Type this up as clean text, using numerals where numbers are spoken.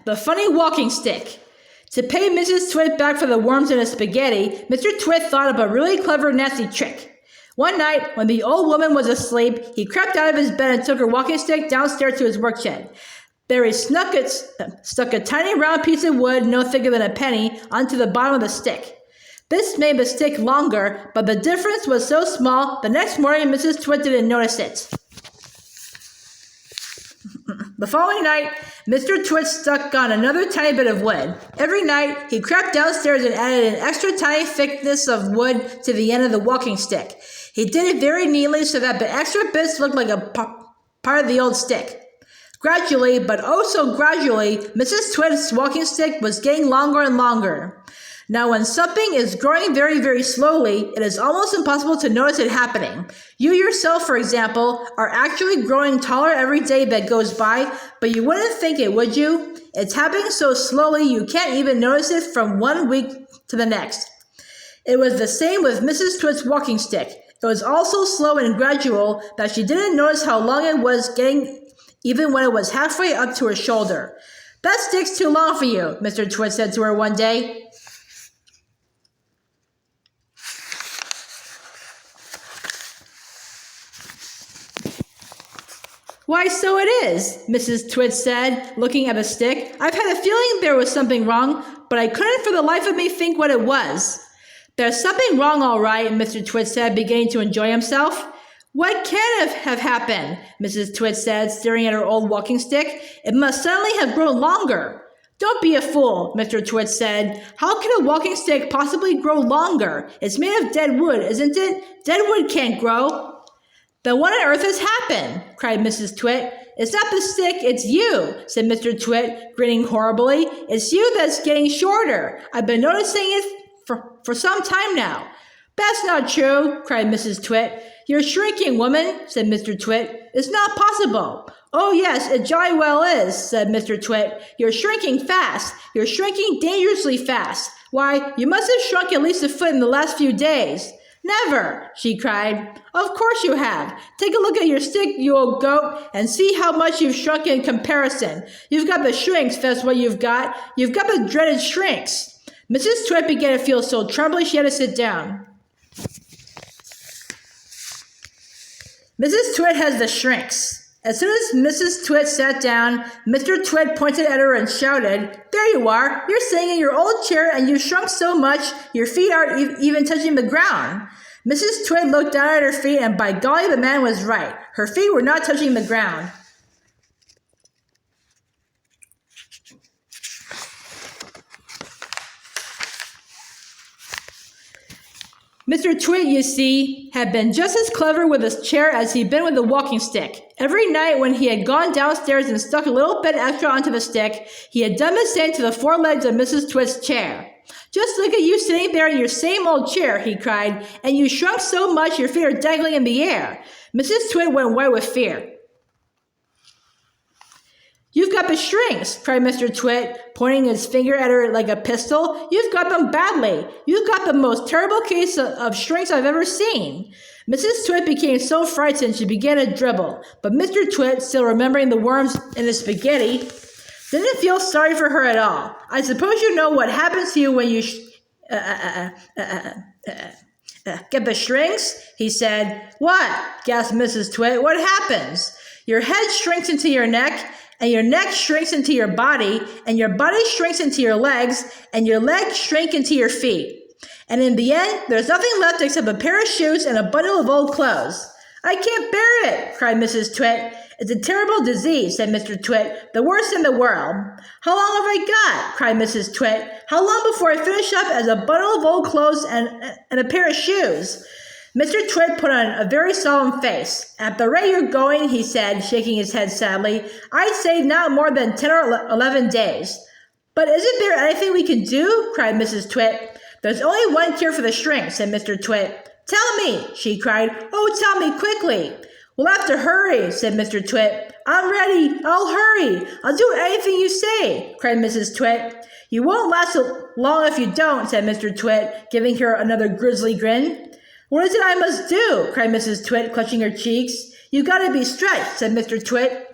The funny walking stick. To pay Mrs. Twit back for the worms in his spaghetti, Mr. Twit thought of a really clever, nasty trick. One night, when the old woman was asleep, he crept out of his bed and took her walking stick downstairs to his work shed. There he stuck a tiny round piece of wood, no thicker than a penny, onto the bottom of the stick. This made the stick longer, but the difference was so small, the next morning Mrs. Twit didn't notice it. The following night, Mr. Twit stuck on another tiny bit of wood. Every night, he crept downstairs and added an extra tiny thickness of wood to the end of the walking stick. He did it very neatly so that the extra bits looked like a part of the old stick. Gradually, but oh so gradually, Mrs. Twit's walking stick was getting longer and longer. Now, when something is growing very, very slowly, it is almost impossible to notice it happening. You yourself, for example, are actually growing taller every day that goes by, but you wouldn't think it, would you? It's happening so slowly you can't even notice it from one week to the next. It was the same with Mrs. Twit's walking stick. It was all so slow and gradual that she didn't notice how long it was getting, even when it was halfway up to her shoulder. "That stick's too long for you," Mr. Twit said to her one day. "Why, so it is," Mrs. Twit said, looking at the stick. "I've had a feeling there was something wrong, but I couldn't for the life of me think what it was." "There's something wrong, all right," Mr. Twit said, beginning to enjoy himself. "What can have happened?" Mrs. Twit said, staring at her old walking stick. "It must suddenly have grown longer." "Don't be a fool," Mr. Twit said. "How can a walking stick possibly grow longer? It's made of dead wood, isn't it? Dead wood can't grow." "Then what on earth has happened?" cried Mrs. Twit. "It's not the stick, it's you," said Mr. Twit, grinning horribly. "It's you that's getting shorter. I've been noticing it for some time now." "That's not true," cried Mrs. Twit. "You're shrinking, woman," said Mr. Twit. "It's not possible." "Oh, yes, it jolly well is," said Mr. Twit. "You're shrinking fast. You're shrinking dangerously fast. Why, you must have shrunk at least a foot in the last few days." "Never!" she cried. "Of course you have. Take a look at your stick, you old goat, and see how much you've shrunk in comparison. You've got the shrinks, that's what you've got. You've got the dreaded shrinks." Mrs. Twit began to feel so trembly she had to sit down. Mrs. Twit has the shrinks. As soon as Mrs. Twit sat down, Mr. Twit pointed at her and shouted, "There you are! You're sitting in your old chair and you've shrunk so much your feet aren't even touching the ground." Mrs. Twit looked down at her feet and by golly the man was right. Her feet were not touching the ground. Mr. Twit, you see, had been just as clever with his chair as he'd been with the walking stick. Every night when he had gone downstairs and stuck a little bit extra onto the stick, he had done the same to the four legs of Mrs. Twit's chair. "Just look at you sitting there in your same old chair," he cried, "and you shrunk so much your feet are dangling in the air." Mrs. Twit went white with fear. "You've got the shrinks," cried Mr. Twit, pointing his finger at her like a pistol. "You've got them badly. You've got the most terrible case of shrinks I've ever seen." Mrs. Twit became so frightened she began to dribble, but Mr. Twit, still remembering the worms in the spaghetti, didn't feel sorry for her at all. "I suppose you know what happens to you when you get the shrinks?" he said. "What?" gasped Mrs. Twit. "What happens?" "Your head shrinks into your neck, and your neck shrinks into your body, and your body shrinks into your legs, and your legs shrink into your feet. And in the end, there's nothing left except a pair of shoes and a bundle of old clothes." "I can't bear it," cried Mrs. Twit. "It's a terrible disease," said Mr. Twit, "the worst in the world." "How long have I got?" cried Mrs. Twit. "How long before I finish up as a bundle of old clothes and a pair of shoes?" Mr. Twit put on a very solemn face. "At the rate you're going," he said, shaking his head sadly, "I'd say not more than 10 or 11 days. "But isn't there anything we can do?" cried Mrs. Twit. "There's only one cure for the shrinks," said Mr. Twit. "Tell me," she cried. "Oh, tell me quickly." "We'll have to hurry," said Mr. Twit. "I'm ready. I'll hurry. I'll do anything you say," cried Mrs. Twit. "You won't last long if you don't," said Mr. Twit, giving her another grisly grin. "What is it I must do?" cried Mrs. Twit, clutching her cheeks. "You gotta be stretched," said Mr. Twit.